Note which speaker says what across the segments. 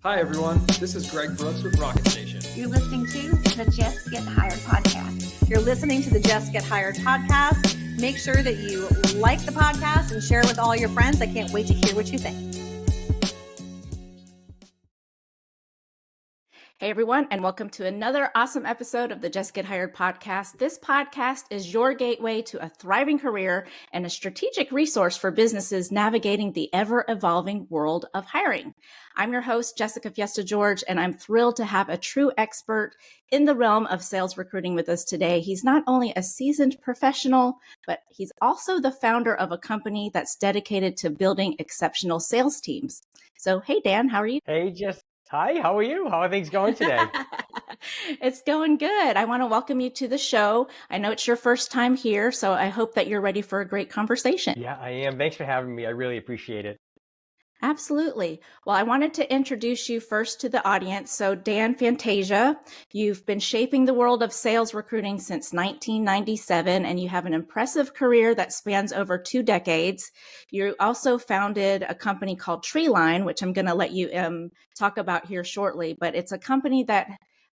Speaker 1: Hi, everyone. This is Greg Brooks with Rocket Station.
Speaker 2: You're listening to the Jess Get Hired Podcast.
Speaker 3: You're listening to the Jess Get Hired Podcast. Make sure that you like the podcast and share it with all your friends. I can't wait to hear what you think.
Speaker 4: Hey everyone, and welcome to another awesome episode of the Jess Get Hired Podcast. This podcast is your gateway to a thriving career and a strategic resource for businesses navigating the ever-evolving world of hiring. I'm your host, Jessica Fiesta George, and I'm thrilled to have a true expert in the realm of sales recruiting with us today. He's not only a seasoned professional, but he's also the founder of a company that's dedicated to building exceptional sales teams. So, hey Dan, how are you?
Speaker 5: Hey Jess. Hi, how are you? How are things going today?
Speaker 4: It's going good. I want to welcome you to the show. I know it's your first time here, so I hope that you're ready for a great conversation.
Speaker 5: Yeah, I am. Thanks for having me. I really appreciate it.
Speaker 4: Absolutely. Well, I wanted to introduce you first to the audience. So Dan Fantasia, you've been shaping the world of sales recruiting since 1997, and you have an impressive career that spans over 2 decades. You also founded a company called Treeline, which I'm going to let you talk about here shortly, but it's a company that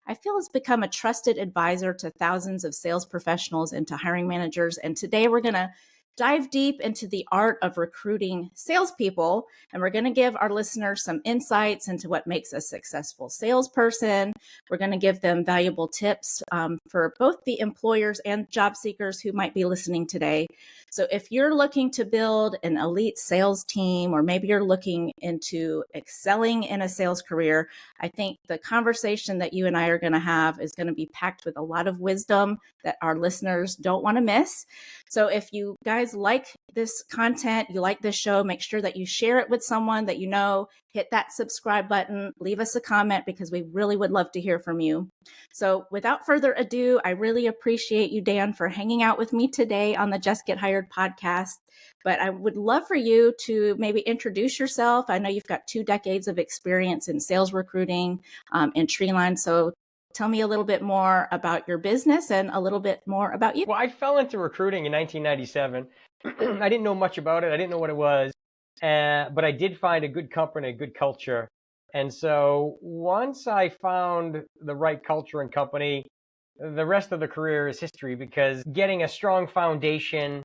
Speaker 4: I feel has become a trusted advisor to thousands of sales professionals and to hiring managers. And today we're going to dive deep into the art of recruiting salespeople, and we're going to give our listeners some insights into what makes a successful salesperson. We're going to give them valuable tips for both the employers and job seekers who might be listening today. So if you're looking to build an elite sales team, or maybe you're looking into excelling in a sales career, I think the conversation that you and I are going to have is going to be packed with a lot of wisdom that our listeners don't want to miss. So if you guys like this content, you like this show, make sure that you share it with someone that you know, hit that subscribe button, leave us a comment because we really would love to hear from you. So without further ado, I really appreciate you, Dan, for hanging out with me today on the Jess Get Hired podcast. But I would love for you to maybe introduce yourself. I know you've got 2 decades of experience in sales recruiting in Treeline. So tell me a little bit more about your business and a little bit more about you.
Speaker 5: Well, I fell into recruiting in 1997. I didn't know much about it. I didn't know what it was, but I did find a good company, a good culture. And so once I found the right culture and company, the rest of the career is history, because getting a strong foundation,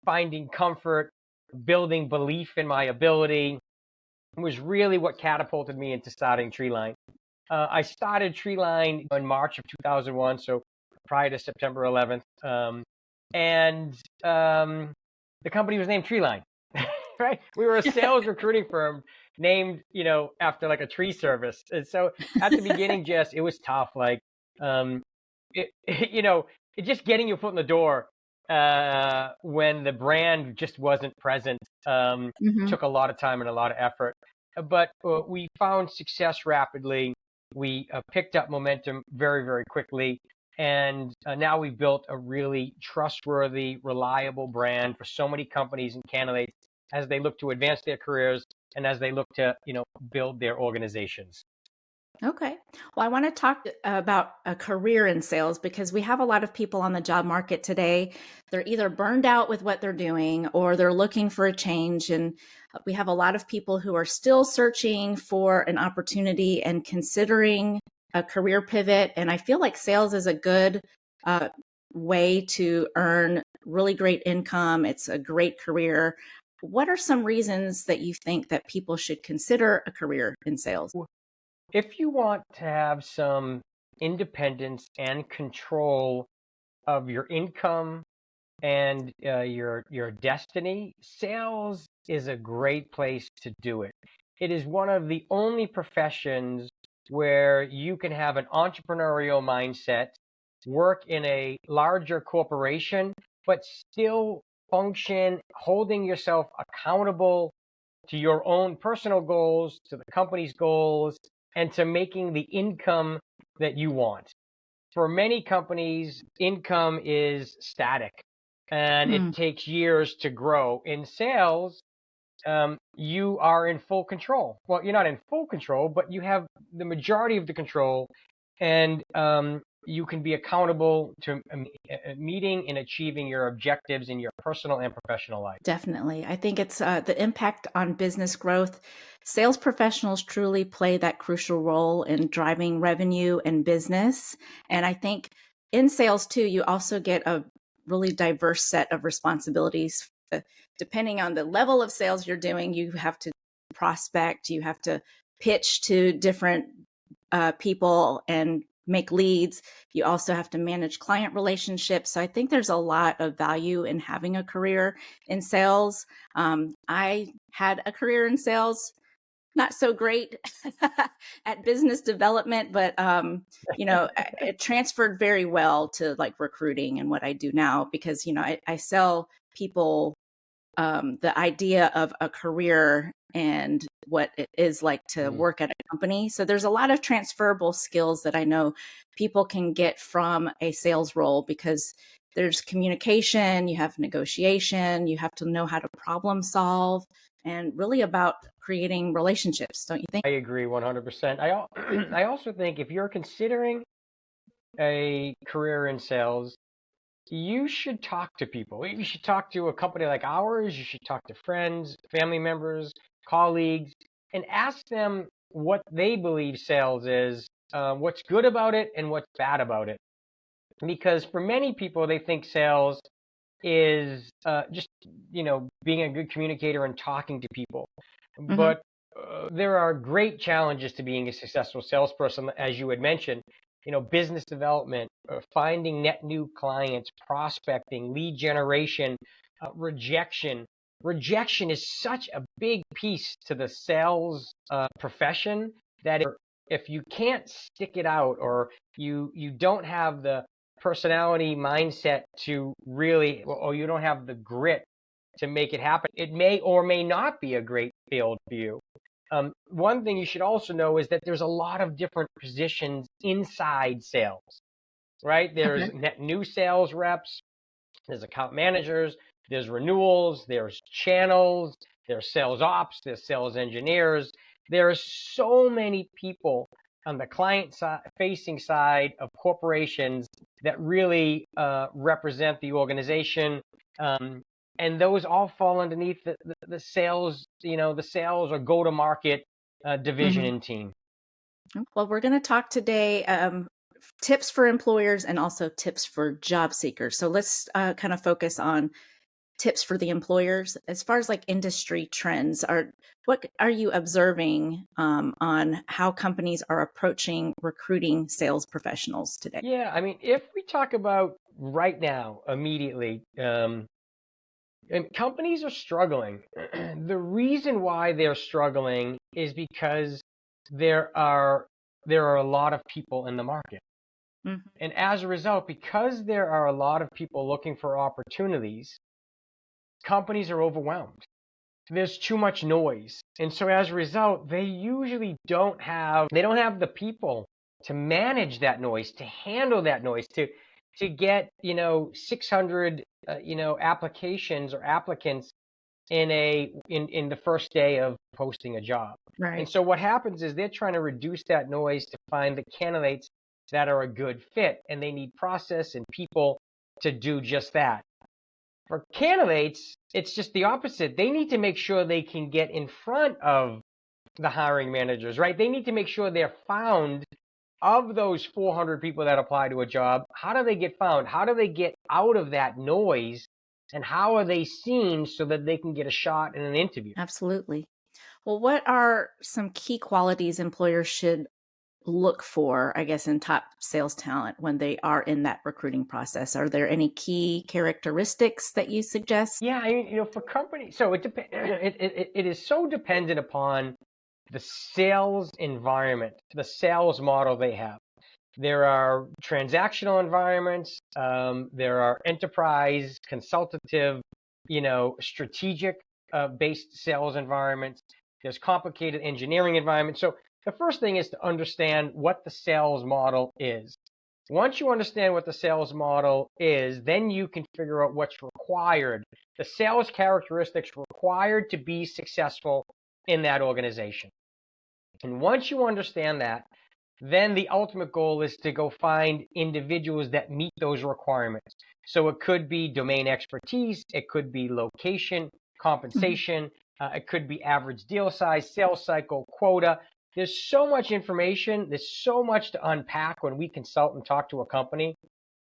Speaker 5: finding comfort, building belief in my ability was really what catapulted me into starting Treeline. I started Treeline in March of 2001, so prior to September 11th. And the company was named Treeline, right? We were a sales recruiting firm named, after like a tree service. And so at the beginning, Jess, it was tough. Like, it just getting your foot in the door when the brand just wasn't present took a lot of time and a lot of effort. But we found success rapidly. We picked up momentum very, very quickly. And now we've built a really trustworthy, reliable brand for so many companies and candidates as they look to advance their careers and as they look to, build their organizations.
Speaker 4: Okay. Well, I want to talk about a career in sales because we have a lot of people on the job market today. They're either burned out with what they're doing or they're looking for a change. And we have a lot of people who are still searching for an opportunity and considering a career pivot. And I feel like sales is a good way to earn really great income. It's a great career. What are some reasons that you think that people should consider a career in sales?
Speaker 5: If you want to have some independence and control of your income and your destiny, sales is a great place to do it. It is one of the only professions where you can have an entrepreneurial mindset, work in a larger corporation, but still function holding yourself accountable to your own personal goals, to the company's goals, and to making the income that you want. For many companies, income is static and it takes years to grow. In sales, you are in full control. Well, you're not in full control, but you have the majority of the control. And you can be accountable to meeting and achieving your objectives in your personal and professional life.
Speaker 4: Definitely. I think it's the impact on business growth. Sales professionals truly play that crucial role in driving revenue and business. And I think in sales too, you also get a really diverse set of responsibilities. Depending on the level of sales you're doing, you have to prospect, you have to pitch to different people and make leads. You also have to manage client relationships. So I think there's a lot of value in having a career in sales. I had a career in sales, not so great at business development, but it transferred very well to like recruiting and what I do now, because I sell people the idea of a career and what it is like to work at a company. So there's a lot of transferable skills that I know people can get from a sales role, because there's communication, you have negotiation, you have to know how to problem solve, and really about creating relationships, don't you think?
Speaker 5: I agree 100%. I also think if you're considering a career in sales, you should talk to people. You should talk to a company like ours. You should talk to friends, family members, colleagues, and ask them what they believe sales is, what's good about it and what's bad about it. Because for many people, they think sales is just, being a good communicator and talking to people.
Speaker 4: Mhm.
Speaker 5: But there are great challenges to being a successful salesperson, as you had mentioned. Business development, finding net new clients, prospecting, lead generation, rejection. Rejection is such a big piece to the sales profession that if you can't stick it out, or you don't have the personality mindset to really, or you don't have the grit to make it happen, it may or may not be a great field for you. One thing you should also know is that there's a lot of different positions inside sales, right? There's net new sales reps, there's account managers, there's renewals, there's channels, there's sales ops, there's sales engineers. There are so many people on the client facing side of corporations that really represent the organization. And those all fall underneath the sales, the sales or go-to-market division and team.
Speaker 4: Well, we're going to talk today tips for employers and also tips for job seekers. So let's kind of focus on tips for the employers. As far as like industry trends, what are you observing on how companies are approaching recruiting sales professionals today?
Speaker 5: Yeah, I mean, if we talk about right now, immediately, and companies are struggling. The reason why they're struggling is because there are a lot of people in the market.
Speaker 4: Mhm.
Speaker 5: And as a result, because there are a lot of people looking for opportunities, companies are overwhelmed. There's too much noise. And so as a result, they usually don't have the people to manage that noise, to handle that noise, to get, 600 applications or applicants in the first day of posting a job.
Speaker 4: Right.
Speaker 5: And so what happens is they're trying to reduce that noise to find the candidates that are a good fit, and they need process and people to do just that. For candidates, it's just the opposite. They need to make sure they can get in front of the hiring managers, right? They need to make sure they're found. Of those 400 people that apply to a job, how do they get found? How do they get out of that noise? And how are they seen so that they can get a shot in an interview?
Speaker 4: Absolutely. Well, what are some key qualities employers should look for, I guess, in top sales talent when they are in that recruiting process? Are there any key characteristics that you suggest?
Speaker 5: Yeah, I mean, for companies, so it is so dependent upon the sales environment, the sales model they have. There are transactional environments. There are enterprise, consultative, strategic based sales environments. There's complicated engineering environments. So the first thing is to understand what the sales model is. Once you understand what the sales model is, then you can figure out what's required, the sales characteristics required to be successful in that organization. And once you understand that, then the ultimate goal is to go find individuals that meet those requirements. So it could be domain expertise, it could be location, compensation, it could be average deal size, sales cycle, quota. There's so much information, there's so much to unpack when we consult and talk to a company.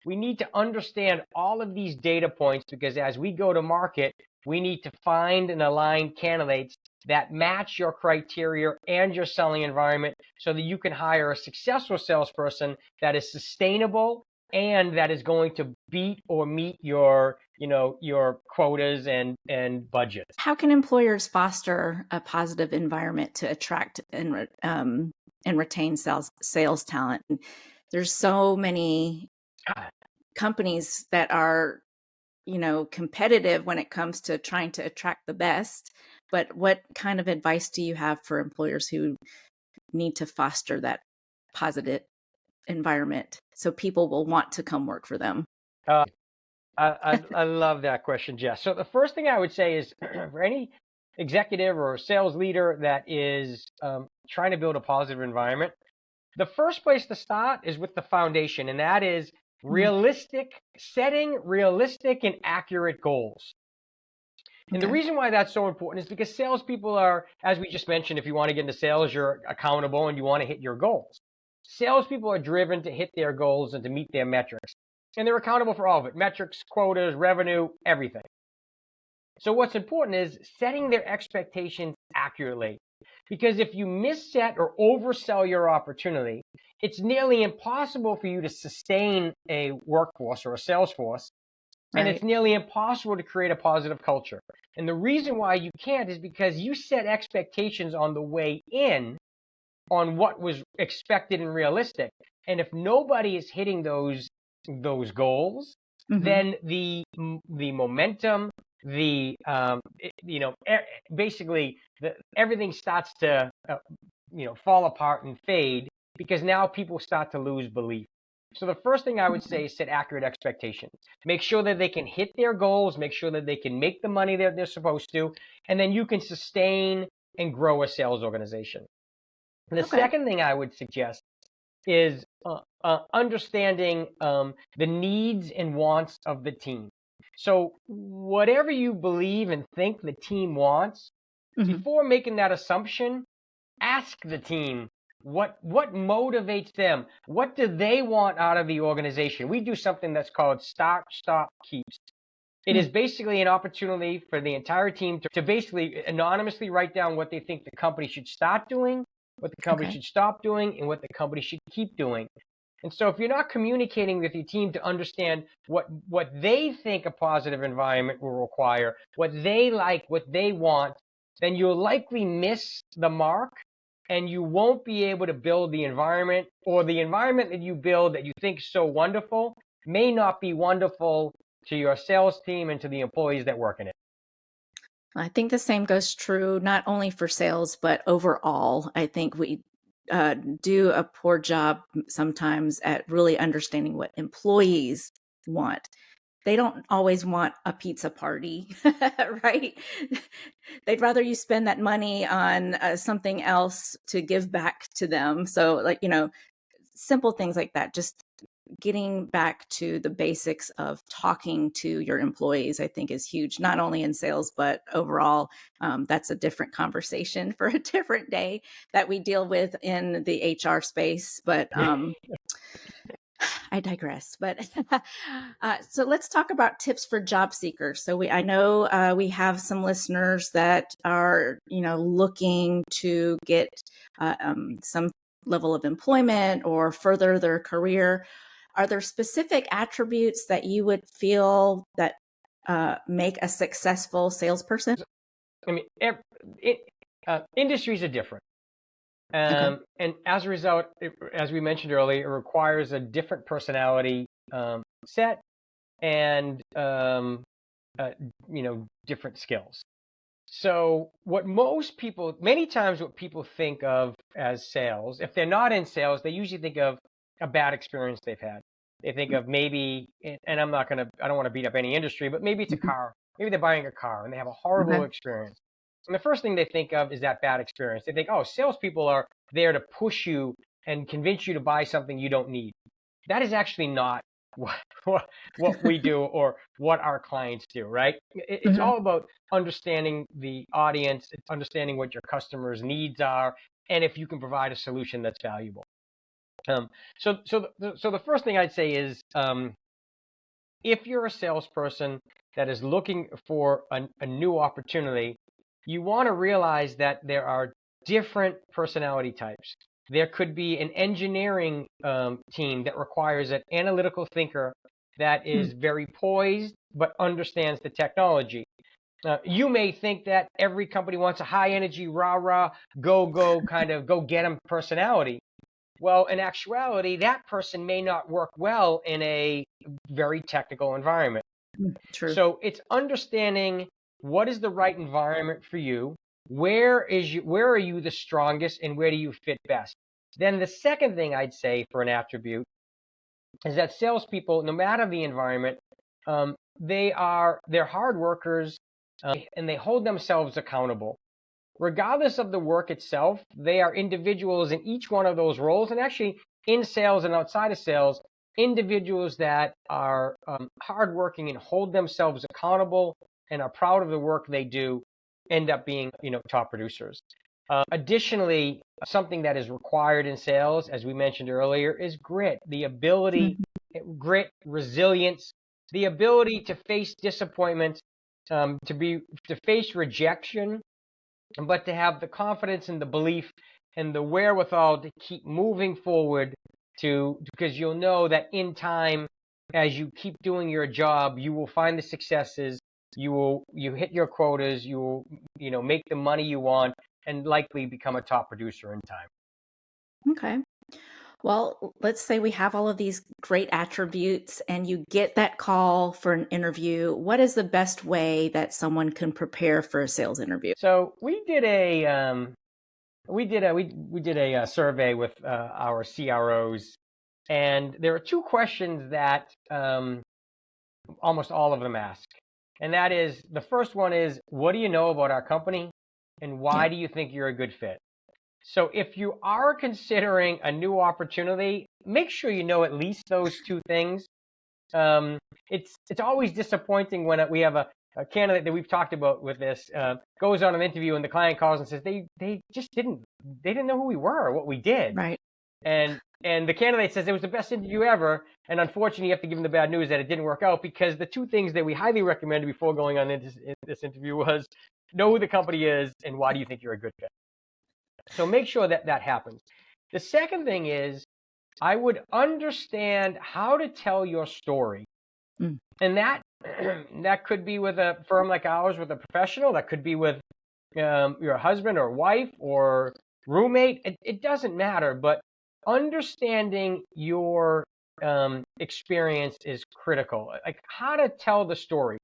Speaker 5: We need to understand all of these data points, because as we go to market, we need to find and align candidates that match your criteria and your selling environment, so that you can hire a successful salesperson that is sustainable and that is going to beat or meet your quotas and budgets.
Speaker 4: How can employers foster a positive environment to attract and retain sales talent? There's so many companies that are, competitive when it comes to trying to attract the best. But what kind of advice do you have for employers who need to foster that positive environment so people will want to come work for them?
Speaker 5: I love that question, Jess. So the first thing I would say is for any executive or sales leader that is trying to build a positive environment, the first place to start is with the foundation, and that is setting realistic and accurate goals. And the reason why that's so important is because salespeople are, as we just mentioned, if you want to get into sales, you're accountable and you want to hit your goals. Salespeople are driven to hit their goals and to meet their metrics. And they're accountable for all of it: metrics, quotas, revenue, everything. So what's important is setting their expectations accurately. Because if you misset or oversell your opportunity, it's nearly impossible for you to sustain a workforce or a sales force. And it's nearly impossible to create a positive culture. And the reason why you can't is because you set expectations on the way in on what was expected and realistic. And if nobody is hitting those goals, then the momentum, basically everything starts to fall apart and fade, because now people start to lose belief. So the first thing I would say is set accurate expectations. Make sure that they can hit their goals, make sure that they can make the money that they're supposed to, and then you can sustain and grow a sales organization. And the second thing I would suggest is understanding the needs and wants of the team. So whatever you believe and think the team wants, before making that assumption, ask the team, what motivates them? What do they want out of the organization? We do something that's called Start, Stop, Keeps. It is basically an opportunity for the entire team to basically anonymously write down what they think the company should start doing, what the company should stop doing, and what the company should keep doing. And so if you're not communicating with your team to understand what they think a positive environment will require, what they like, what they want, then you'll likely miss the mark, and you won't be able to build the environment, or the environment that you build that you think is so wonderful may not be wonderful to your sales team and to the employees that work in it.
Speaker 4: I think the same goes true not only for sales, but overall. I think we do a poor job sometimes at really understanding what employees want. They don't always want a pizza party, right? They'd rather you spend that money on something else to give back to them. So simple things like that, just getting back to the basics of talking to your employees, I think is huge, not only in sales, but overall. That's a different conversation for a different day that we deal with in the HR space. But I digress. But so let's talk about tips for job seekers. So I know we have some listeners that are, looking to get some level of employment or further their career. Are there specific attributes that you would feel that make a successful salesperson?
Speaker 5: I mean, industries are different. And as a result, as we mentioned earlier, it requires a different personality set and, different skills. So many times what people think of as sales, if they're not in sales, they usually think of a bad experience they've had. They think of maybe, and I don't want to beat up any industry, but maybe it's a car. Maybe they're buying a car and they have a horrible experience. And the first thing they think of is that bad experience. They think, oh, salespeople are there to push you and convince you to buy something you don't need. That is actually not what we do or what our clients do, right? It's all about understanding the audience, it's understanding what your customers' needs are, and if you can provide a solution that's valuable. So the first thing I'd say is, if you're a salesperson that is looking for a new opportunity, you want to realize that there are different personality types. There could be an engineering team that requires an analytical thinker that is very poised but understands the technology. You may think that every company wants a high energy, rah, go, kind of go get them personality. Well, in actuality, that person may not work well in a very technical environment.
Speaker 4: True.
Speaker 5: So it's understanding what is the right environment for you, where are you the strongest, and where do you fit best. Then the second thing I'd say for an attribute is that salespeople, no matter the environment, they're hard workers, and they hold themselves accountable. Regardless of the work itself, they are individuals in each one of those roles, and actually in sales and outside of sales, individuals that are hardworking and hold themselves accountable and are proud of the work they do end up being, top producers. Additionally, something that is required in sales, as we mentioned earlier, is grit. The ability, grit, resilience, the ability to face disappointment, to face rejection, but to have the confidence and the belief and the wherewithal to keep moving forward, because you'll know that in time, as you keep doing your job, you will find the successes, you hit your quotas, you will make the money you want, and likely become a top producer in time.
Speaker 4: Okay. Well, let's say we have all of these great attributes and you get that call for an interview. What is the best way that someone can prepare for a sales interview?
Speaker 5: So we did a survey with our CROs, and there are two questions that almost all of them ask. And that is, the first one is, what do you know about our company, and why do you think you're a good fit? So if you are considering a new opportunity, make sure you know at least those two things. It's always disappointing when we have a candidate that we've talked about with this goes on an interview and the client calls and says they didn't know who we were or what we did.
Speaker 4: Right.
Speaker 5: And the candidate says it was the best interview ever, and unfortunately you have to give them the bad news that it didn't work out, because the two things that we highly recommended before going on this interview was know who the company is and why do you think you're a good fit. So make sure that happens. The second thing is, I would understand how to tell your story. And that could be with a firm like ours, with a professional. That could be with your husband or wife or roommate. It doesn't matter, but understanding your experience is critical. Like how to tell the story.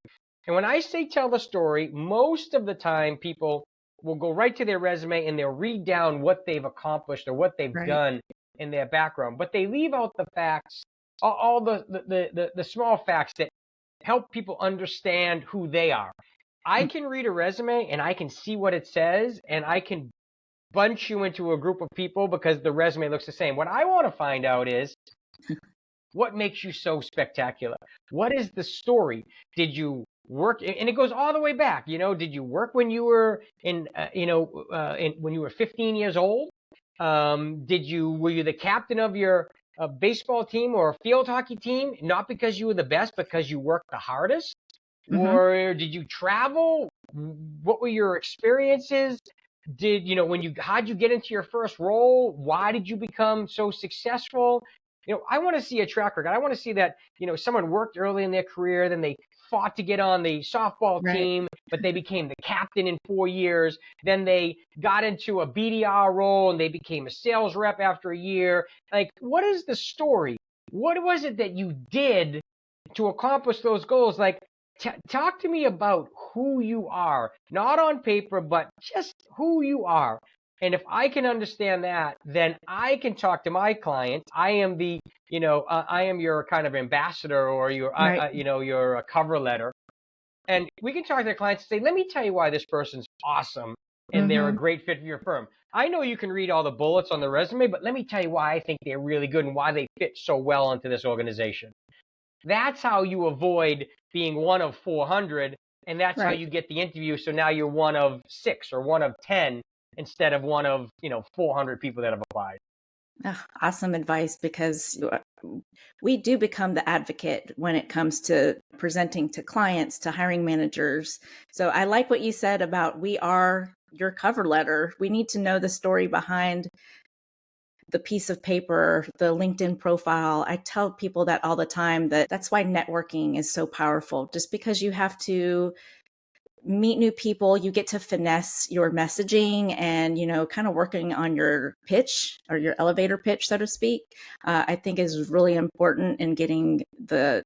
Speaker 5: And when I say tell the story, most of the time people will go right to their resume and they'll read down what they've accomplished or what they've done in their background, but they leave out the facts, all the small facts that help people understand who they are. I can read a resume and I can see what it says, and I can bunch you into a group of people because the resume looks the same. What I want to find out is, what makes you so spectacular? What is the story? Did you work? And it goes all the way back. Did you work when you were when you were 15 years old? Were you the captain of your baseball team or a field hockey team? Not because you were the best, because you worked the hardest? Or did you travel? What were your experiences? How'd you get into your first role? Why did you become so successful? I want to see a track record. I want to see that, someone worked early in their career, then they fought to get on the softball team, but they became the captain in 4 years. Then they got into a BDR role and they became a sales rep after a year. Like, what is the story? What was it that you did to accomplish those goals? Like, talk to me about who you are, not on paper, but just who you are. And if I can understand that, then I can talk to my clients. I am I am your kind of ambassador, or your cover letter. And we can talk to their clients and say, let me tell you why this person's awesome. and they're a great fit for your firm. I know you can read all the bullets on the resume, but let me tell you why I think they're really good and why they fit so well into this organization. That's how you avoid being one of 400, and that's how
Speaker 4: Right.
Speaker 5: you get the interview. So now you're one of 6 or one of 10 instead of one of 400 people that have applied.
Speaker 4: Awesome advice, because we do become the advocate when it comes to presenting to clients, to hiring managers. So I like what you said about we are your cover letter. We need to know the story behind the piece of paper, the LinkedIn profile. I tell people that all the time, that's why networking is so powerful. Just because you have to meet new people, you get to finesse your messaging and, kind of working on your pitch or your elevator pitch, so to speak, I think is really important in getting the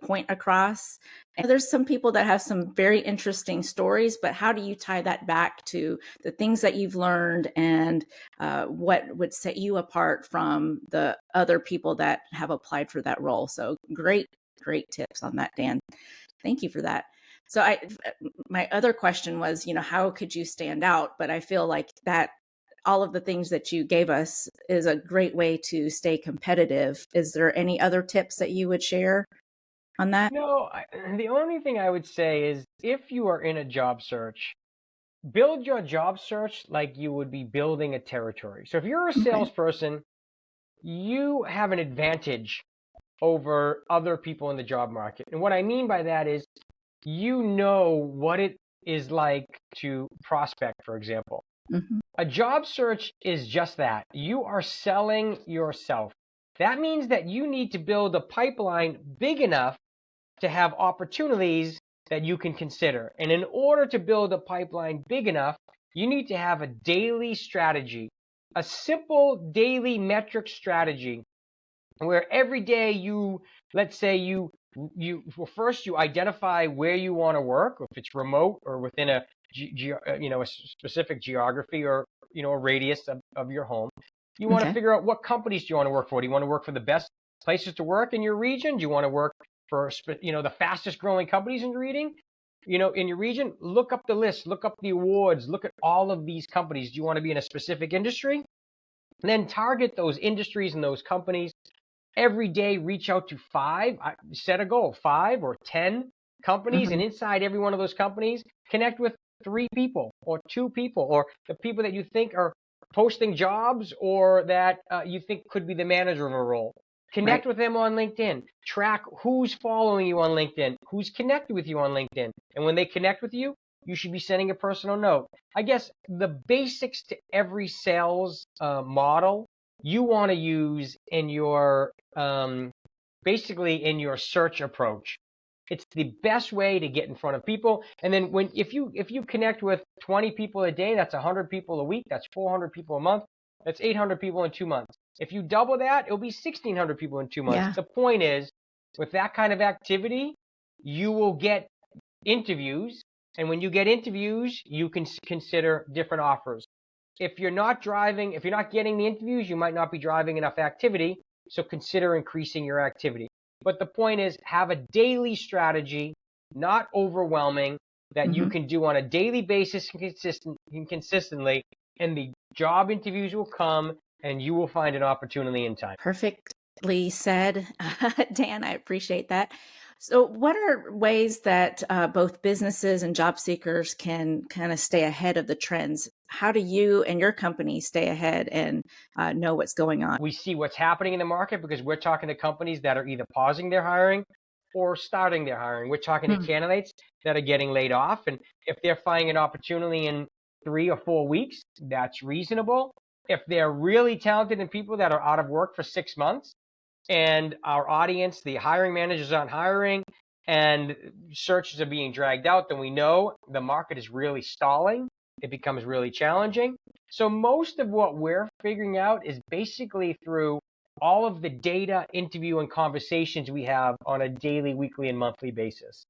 Speaker 4: point across. And there's some people that have some very interesting stories, but how do you tie that back to the things that you've learned and what would set you apart from the other people that have applied for that role? So great tips on that, Dan. Thank you for that. So my other question was, how could you stand out? But I feel like that all of the things that you gave us is a great way to stay competitive. Is there any other tips that you would share on that?
Speaker 5: No, the only thing I would say is if you are in a job search, build your job search like you would be building a territory. So if you're a salesperson, you have an advantage over other people in the job market. And what I mean by that is you know what it is like to prospect, for example. A job search is just that. You are selling yourself. That means that you need to build a pipeline big enough to have opportunities that you can consider. And in order to build a pipeline big enough, you need to have a daily strategy, a simple daily metric strategy where every day let's say well, first you identify where you want to work, if it's remote or within a specific geography or a radius of your home. You want to figure out what companies do you want to work for. Do you want to work for the best places to work in your region? Do you want to work for the fastest growing companies in your region? In your region, look up the list, look up the awards, look at all of these companies. Do you want to be in a specific industry? And then target those industries and those companies. Every day, reach out to 5, set a goal, 5 or 10 companies, and inside every one of those companies, connect with 3 people or 2 people or the people that you think are posting jobs or that you think could be the manager of a role. Connect with them on LinkedIn. Track who's following you on LinkedIn, who's connected with you on LinkedIn. And when they connect with you, you should be sending a personal note. I guess the basics to every sales model you want to use in your basically in your search approach. It's the best way to get in front of people. And then if you connect with 20 people a day, that's 100 people a week, that's 400 people a month, that's 800 people in 2 months. If you double that, it'll be 1,600 people in 2 months.
Speaker 4: Yeah.
Speaker 5: The point is, with that kind of activity, you will get interviews. And when you get interviews, you can consider different offers. If you're not getting the interviews, you might not be driving enough activity. So consider increasing your activity. But the point is, have a daily strategy, not overwhelming, that you can do on a daily basis and consistently, and the job interviews will come and you will find an opportunity in time.
Speaker 4: Perfectly said, Dan. I appreciate that. So what are ways that both businesses and job seekers can kind of stay ahead of the trends? How do you and your company stay ahead and know what's going on?
Speaker 5: We see what's happening in the market because we're talking to companies that are either pausing their hiring or starting their hiring. We're talking to candidates that are getting laid off. And if they're finding an opportunity in 3 or 4 weeks, that's reasonable. If they're really talented and people that are out of work for 6 months, and our audience, the hiring managers aren't hiring and searches are being dragged out, then we know the market is really stalling. It becomes really challenging. So most of what we're figuring out is basically through all of the data, interview, and conversations we have on a daily, weekly, and monthly basis.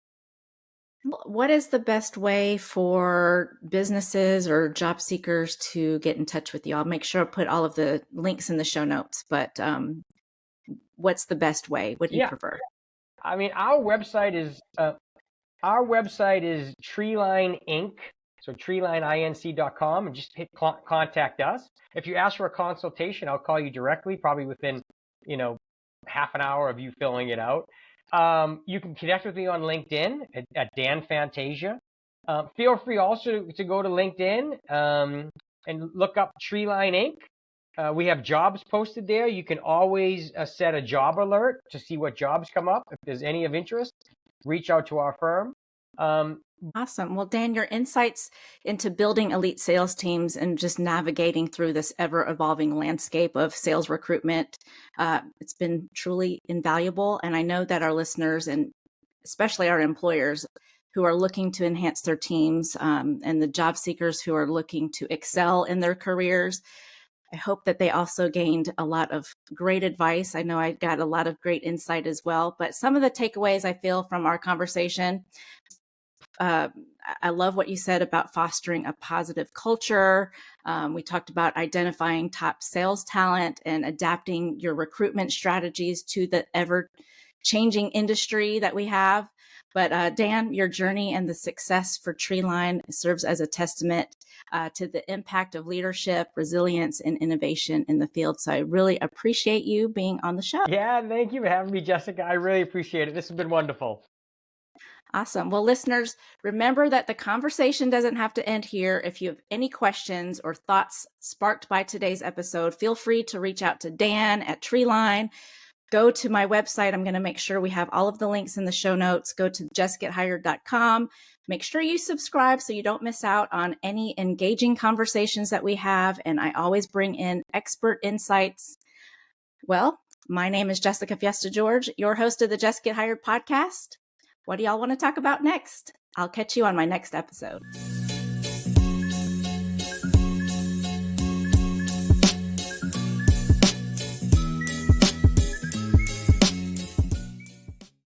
Speaker 4: What is the best way for businesses or job seekers to get in touch with you? I'll make sure I put all of the links in the show notes, but what's the best way? What do you prefer? I
Speaker 5: mean, our website is Treeline Inc. So treelininc.com, and just hit contact us. If you ask for a consultation, I'll call you directly, probably within, half an hour of you filling it out. You can connect with me on LinkedIn at Dan Fantasia. Feel free also to go to LinkedIn and look up Treeline Inc. We have jobs posted there. You can always set a job alert to see what jobs come up. If there's any of interest, reach out to our firm.
Speaker 4: Awesome. Well, Dan, your insights into building elite sales teams and just navigating through this ever-evolving landscape of sales recruitment, it's been truly invaluable. And I know that our listeners, and especially our employers who are looking to enhance their teams, and the job seekers who are looking to excel in their careers, I hope that they also gained a lot of great advice. I know I got a lot of great insight as well. But some of the takeaways I feel from our conversation, I love what you said about fostering a positive culture. We talked about identifying top sales talent and adapting your recruitment strategies to the ever-changing industry that we have. But Dan, your journey and the success for Treeline serves as a testament to the impact of leadership, resilience, and innovation in the field. So I really appreciate you being on the show.
Speaker 5: Yeah, thank you for having me, Jessica. I really appreciate it. This has been wonderful.
Speaker 4: Awesome. Well, listeners, remember that the conversation doesn't have to end here. If you have any questions or thoughts sparked by today's episode, feel free to reach out to Dan at Treeline. Go to my website. I'm going to make sure we have all of the links in the show notes. Go to jessgethired.com. Make sure you subscribe so you don't miss out on any engaging conversations that we have. And I always bring in expert insights. Well, my name is Jessica Fiesta George, your host of the Jess Get Hired podcast. What do y'all want to talk about next? I'll catch you on my next episode.